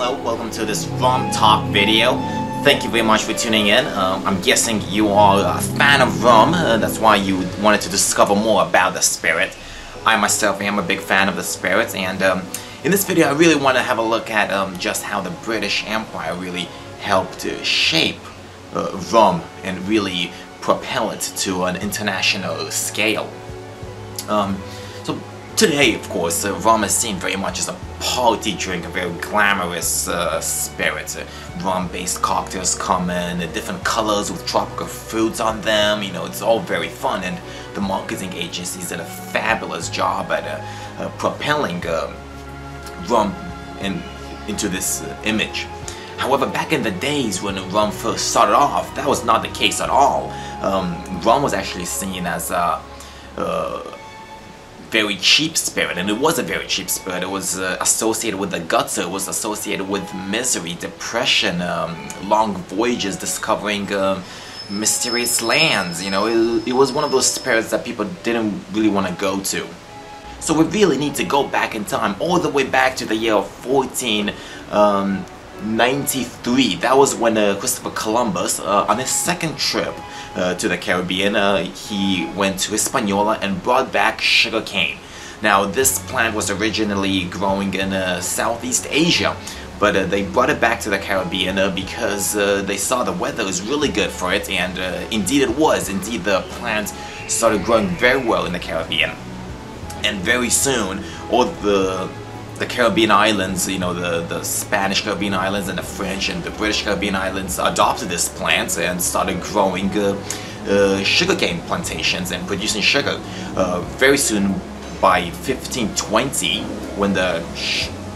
Hello, welcome to this rum talk video. Thank you very much for tuning in. I'm guessing you are a fan of rum, that's why you wanted to discover more about the spirit. I myself am a big fan of the spirit, and in this video I really want to have a look at just how the British Empire really helped shape rum and really propel it to an international scale. So today, of course, rum is seen very much as a party drink, a very glamorous spirit. Rum-based cocktails come in different colors with tropical fruits on them. You know, it's all very fun, and the marketing agencies did a fabulous job at propelling rum into this image. However, back in the days when rum first started off, that was not the case at all. Rum was actually seen as a very cheap spirit, and it was a very cheap spirit. It was associated with the guts, it was associated with misery, depression, long voyages discovering mysterious lands. You know, it was one of those spirits that people didn't really want to go to. So we really need to go back in time, all the way back to the year of 1493. That was when Christopher Columbus, on his second trip to the Caribbean, he went to Hispaniola and brought back sugarcane. Now, this plant was originally growing in Southeast Asia, but they brought it back to the Caribbean because they saw the weather was really good for it, and indeed it was. Indeed, the plant started growing very well in the Caribbean. And very soon, all the Caribbean islands, you know, the Spanish Caribbean islands and the French and the British Caribbean islands adopted this plant and started growing sugarcane plantations and producing sugar. Very soon, by 1520, when the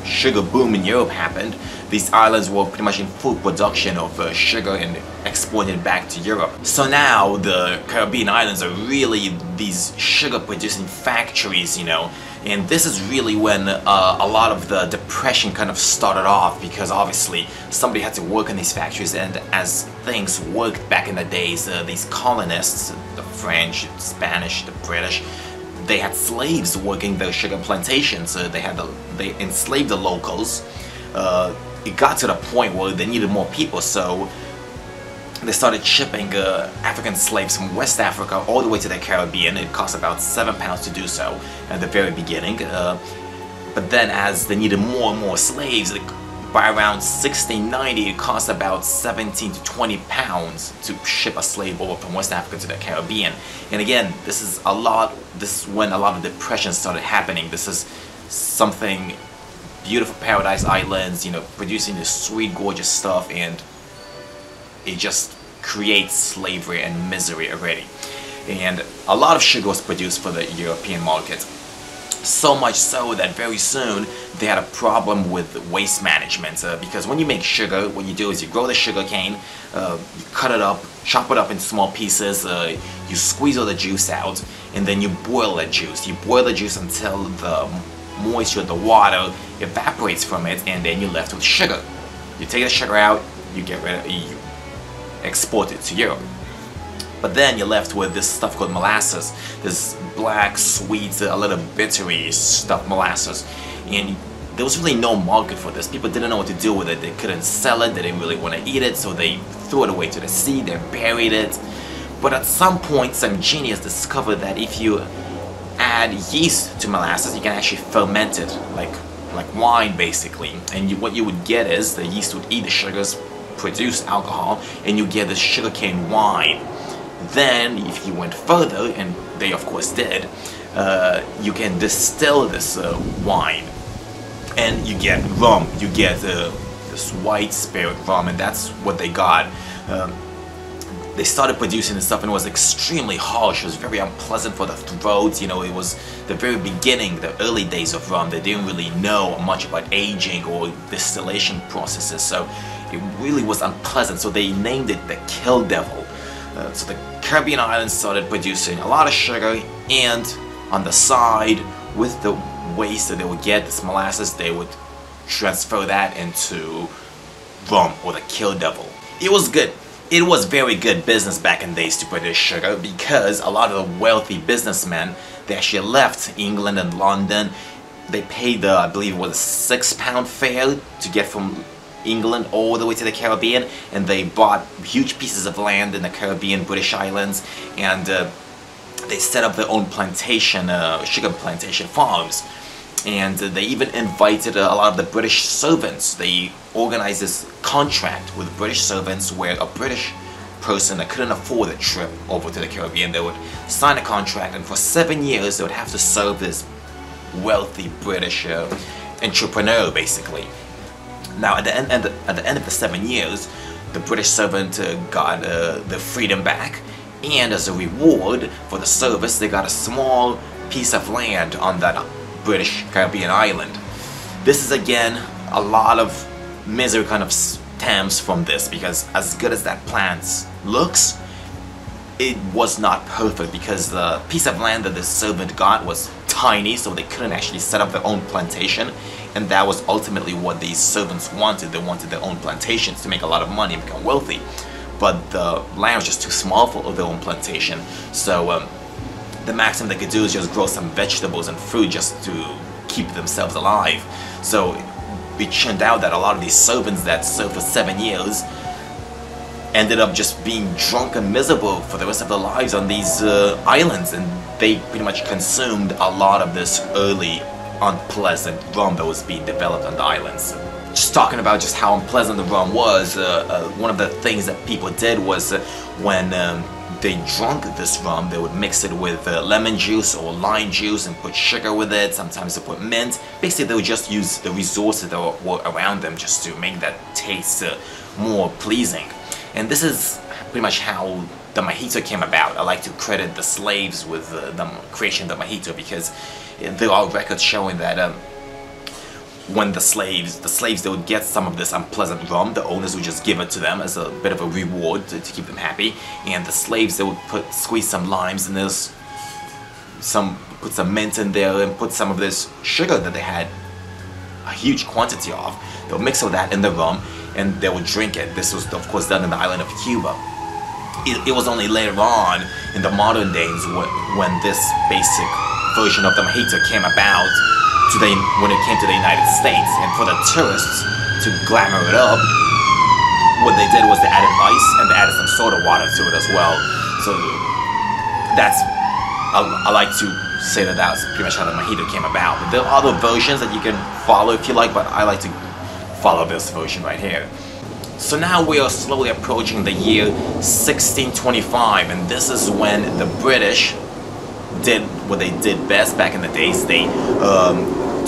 sugar boom in Europe happened, these islands were pretty much in full production of sugar and exported back to Europe. So now the Caribbean islands are really these sugar producing factories, you know, and this is really when a lot of the depression kind of started off, because obviously somebody had to work in these factories, and as things worked back in the days, these colonists, the French, Spanish, the British, they had slaves working the sugar plantations. They enslaved the locals. It got to the point where they needed more people, so they started shipping African slaves from West Africa all the way to the Caribbean. It cost about £7 to do so at the very beginning. But then as they needed more and more slaves, by around 1690 it cost about 17 to 20 pounds to ship a slave over from West Africa to the Caribbean. And again, this is when a lot of depression started happening. This is something beautiful, paradise islands, you know, producing this sweet, gorgeous stuff, and it just creates slavery and misery already. And a lot of sugar was produced for the European market. So much so that very soon they had a problem with waste management, because when you make sugar, what you do is you grow the sugar cane, you cut it up, chop it up in small pieces, you squeeze all the juice out, and then you boil the juice. You boil the juice until the moisture, the water, evaporates from it, and then you're left with sugar. You take the sugar out, you get rid of it, you export it to Europe. But then you're left with this stuff called molasses, this black, sweet, a little bittery stuff, molasses. And there was really no market for this. People didn't know what to do with it. They couldn't sell it, they didn't really want to eat it, so they threw it away to the sea, they buried it. But at some point, some genius discovered that if you add yeast to molasses, you can actually ferment it, like wine basically. And what you would get is the yeast would eat the sugars, produce alcohol, and you get this sugarcane wine. Then, if you went further, and they of course did, you can distill this wine, and you get rum. You get this white spirit rum, and that's what they got. They started producing this stuff, and it was extremely harsh. It was very unpleasant for the throat. You know, it was the very beginning, the early days of rum. They didn't really know much about aging or distillation processes, so it really was unpleasant. So they named it the Kill Devil. So the Caribbean islands started producing a lot of sugar, and on the side, with the waste that they would get, this molasses, they would transfer that into rum, or the Kill Devil. It was good. It was very good business back in days to produce sugar, because a lot of the wealthy businessmen, they actually left England and London they paid I believe it was a £6 fare to get from England all the way to the Caribbean, and they bought huge pieces of land in the Caribbean, British islands, and they set up their own plantation, sugar plantation farms. And they even invited a lot of the British servants. They organized this contract with British servants where a British person that couldn't afford a trip over to the Caribbean, they would sign a contract, and for 7 years they would have to serve this wealthy British entrepreneur, basically. Now at the end of the 7 years, the British servant got their freedom back, and as a reward for the service, they got a small piece of land on that British Caribbean island. This is again a lot of misery kind of stems from this, because as good as that plant looks, it was not perfect, because the piece of land that the servant got was tiny, so they couldn't actually set up their own plantation, and that was ultimately what these servants wanted. They wanted their own plantations to make a lot of money and become wealthy, but the land was just too small for their own plantation. So the maximum they could do is just grow some vegetables and fruit just to keep themselves alive. So it turned out that a lot of these servants that served for 7 years ended up just being drunk and miserable for the rest of their lives on these islands, and they pretty much consumed a lot of this early unpleasant rum that was being developed on the islands. Just talking about just how unpleasant the rum was, one of the things that people did was when they drank this rum, they would mix it with lemon juice or lime juice and put sugar with it. Sometimes they put mint. Basically, they would just use the resources that were around them just to make that taste more pleasing. And this is pretty much how the mojito came about. I like to credit the slaves with the creation of the mojito, because there are records showing that when the slaves they would get some of this unpleasant rum, the owners would just give it to them as a bit of a reward to keep them happy, and the slaves, they would squeeze some limes, and put some mint in there, and put some of this sugar that they had a huge quantity of. They'll mix all that in the rum, and they would drink it. This was of course done in the island of Cuba. It was only later on in the modern days when this basic version of the mojito came about when it came to the United States. And for the tourists to glamour it up, what they did was they added ice and they added some soda water to it as well. So that's, I like to say that that's pretty much how the mojito came about. But there are other versions that you can follow if you like, but I like to follow this version right here. So now we are slowly approaching the year 1625, and this is when the British did what they did best back in the days. They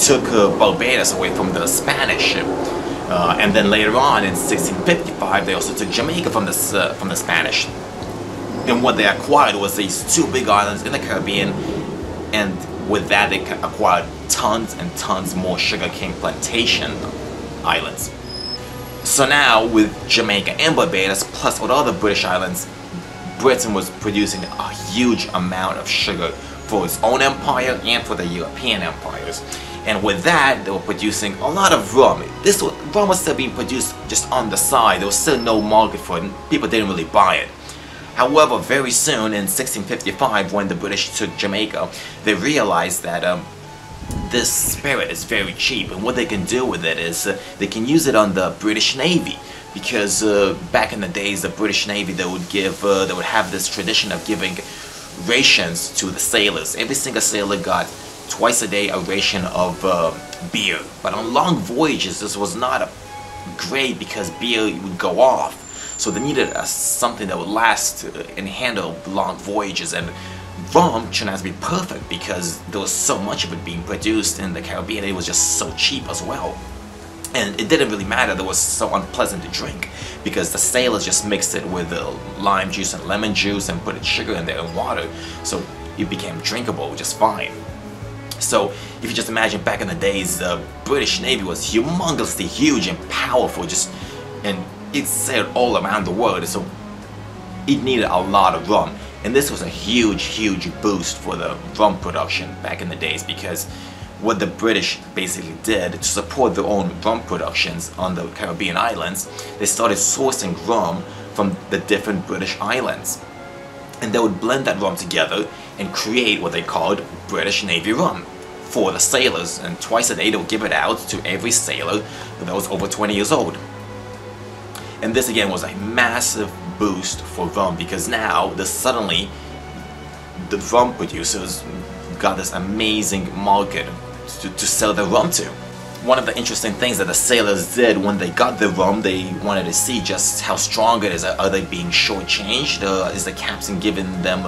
took Barbados away from the Spanish, and then later on in 1655 they also took Jamaica from the Spanish. And what they acquired was these two big islands in the Caribbean, and with that they acquired tons and tons more sugarcane plantation islands. So now with Jamaica and Barbados plus all the other British islands, Britain was producing a huge amount of sugar for its own empire and for the European empires. And with that, they were producing a lot of rum. Rum was still being produced just on the side. There was still no market for it. People didn't really buy it. However, very soon in 1655, when the British took Jamaica, they realized that this spirit is very cheap, and what they can do with it is they can use it on the British Navy, because back in the days the British Navy, they would have this tradition of giving rations to the sailors. Every single sailor got twice a day a ration of beer, but on long voyages this was not great because beer would go off, so they needed something that would last and handle long voyages. And rum turned out to be perfect because there was so much of it being produced in the Caribbean. It was just so cheap as well, and it didn't really matter that it was so unpleasant to drink, because the sailors just mixed it with lime juice and lemon juice and put sugar in there and water, so it became drinkable just fine. So if you just imagine back in the days, the British Navy was humongously huge and powerful, and it sailed all around the world, so it needed a lot of rum. And this was a huge boost for the rum production back in the days, because what the British basically did to support their own rum productions on the Caribbean islands, they started sourcing rum from the different British islands. And they would blend that rum together and create what they called British Navy rum. for the sailors, and twice a day they would give it out to every sailor that was over 20 years old. And this again was a massive boost for rum, because now suddenly the rum producers got this amazing market to sell their rum to. One of the interesting things that the sailors did when they got the rum, they wanted to see just how strong it is. Are they being shortchanged? Is the captain giving them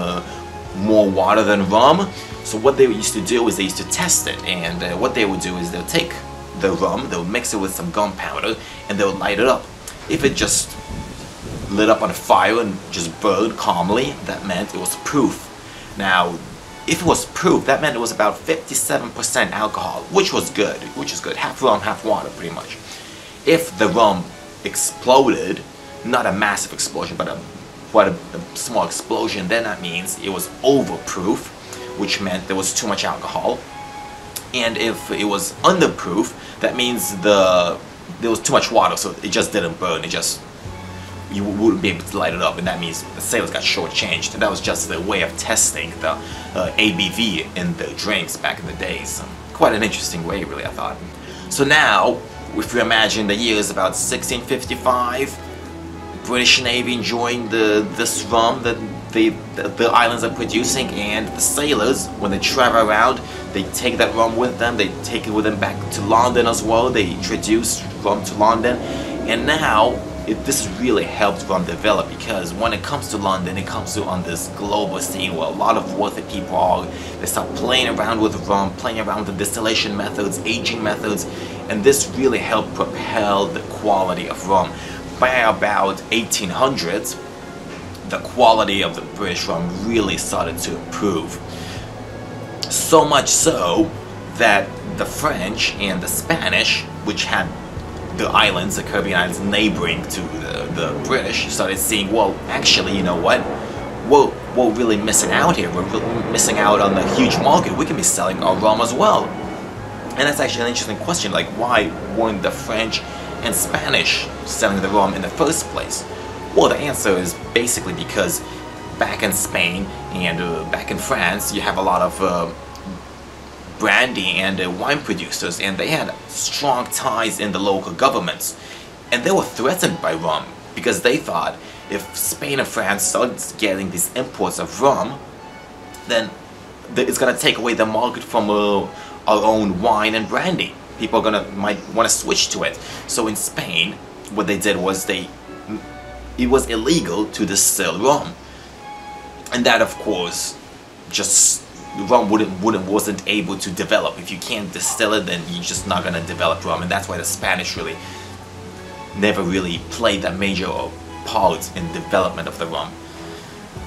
more water than rum? So what they used to do is they used to test it, and what they would do is they'll take the rum, they'll mix it with some gunpowder, and they'll light it up. If it just lit up on a fire and just burned calmly, that meant it was proof. Now, if it was proof, that meant it was about 57% alcohol, which was good, half rum, half water, pretty much. If the rum exploded, not a massive explosion, but quite a small explosion, then that means it was overproof, which meant there was too much alcohol. And if it was underproof, that means there was too much water, so it just didn't burn. You wouldn't be able to light it up, and that means the sailors got shortchanged. And that was just the way of testing the ABV in the drinks back in the days. Quite an interesting way, really, I thought. So now, if you imagine the years about 1655, British Navy enjoying this rum that the islands are producing, and the sailors, when they travel around, they take that rum with them, they take it with them back to London as well, they introduce rum to London, and now this really helped rum develop, because when it comes to London, it comes to on this global scene where a lot of wealthy people are, they start playing around with rum, playing around with the distillation methods, aging methods, and this really helped propel the quality of rum. By about 1800s, the quality of the British rum really started to improve. So much so that the French and the Spanish, which had the islands, the Caribbean islands neighboring to the British, started seeing, well, actually, you know what? We're really missing out here. We're really missing out on the huge market. We can be selling our rum as well. And that's actually an interesting question, like why weren't the French and Spanish selling the rum in the first place? Well, the answer is basically because back in Spain and back in France, you have a lot of brandy and wine producers, and they had strong ties in the local governments, and they were threatened by rum, because they thought if Spain and France started getting these imports of rum, then it's going to take away the market from our own wine and brandy. People might want to switch to it. So in Spain, what they did was it was illegal to distill rum, and that, of course, just rum wasn't able to develop. If you can't distill it, then you're just not gonna develop rum, and that's why the Spanish really never really played that major part in development of the rum.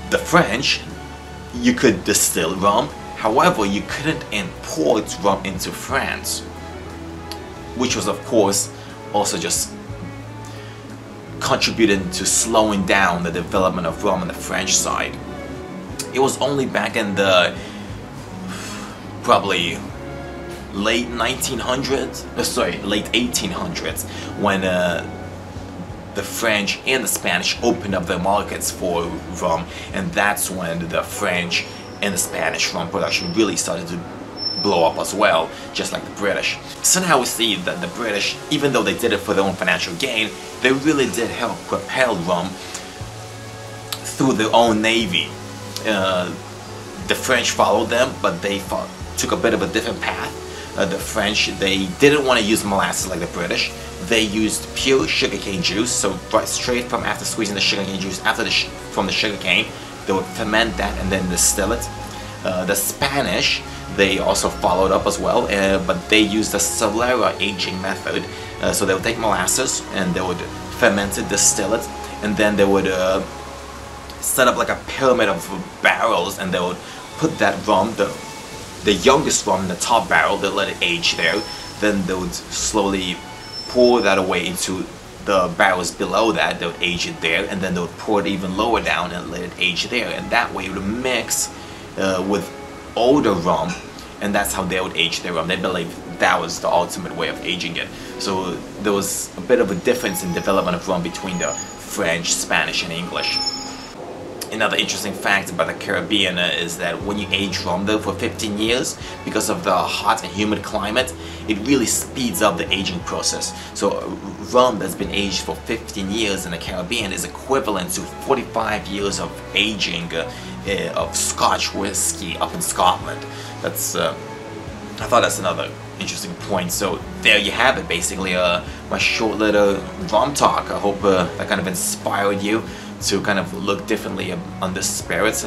The French, you could distill rum, however, you couldn't import rum into France, which was, of course, also just contributing to slowing down the development of rum on the French side. It was only back in the probably late 1900s, late 1800s, when the French and the Spanish opened up their markets for rum, and that's when the French and the Spanish rum production really started to blow up as well, just like the British. So now we see that the British, even though they did it for their own financial gain, they really did help propel rum through their own navy. The French followed them, but they took a bit of a different path. The French, they didn't want to use molasses like the British. They used pure sugarcane juice, so right straight from after squeezing the sugarcane juice from the sugarcane, they would ferment that and then distill it. The Spanish, they also followed up as well, but they used the Solera aging method. So they would take molasses and they would ferment it, distill it, and then they would set up like a pyramid of barrels, and they would put that rum, the youngest rum in the top barrel, they let it age there. Then they would slowly pour that away into the barrels below that, they would age it there, and then they would pour it even lower down and let it age there, and that way it would mix with older rum, and that's how they would age their rum. They believed that was the ultimate way of aging it. So there was a bit of a difference in development of rum between the French, Spanish, and English. Another interesting fact about the Caribbean is that when you age rum though for 15 years, because of the hot and humid climate, it really speeds up the aging process. So rum that's been aged for 15 years in the Caribbean is equivalent to 45 years of aging of Scotch whiskey up in Scotland. That's I thought that's another interesting point. So there you have it, basically my short little rum talk. I hope that kind of inspired you to kind of look differently on the spirits,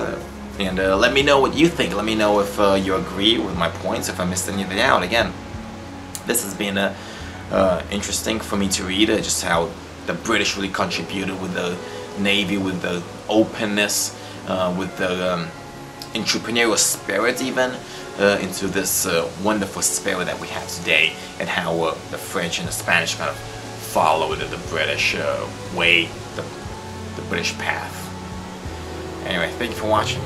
and let me know what you think. Let me know if you agree with my points, if I missed anything out. Again, this has been interesting for me to read, just how the British really contributed with the Navy, with the openness, with the entrepreneurial spirit even, into this wonderful spirit that we have today, and how the French and the Spanish kind of followed the British way, the British path. Anyway, thank you for watching.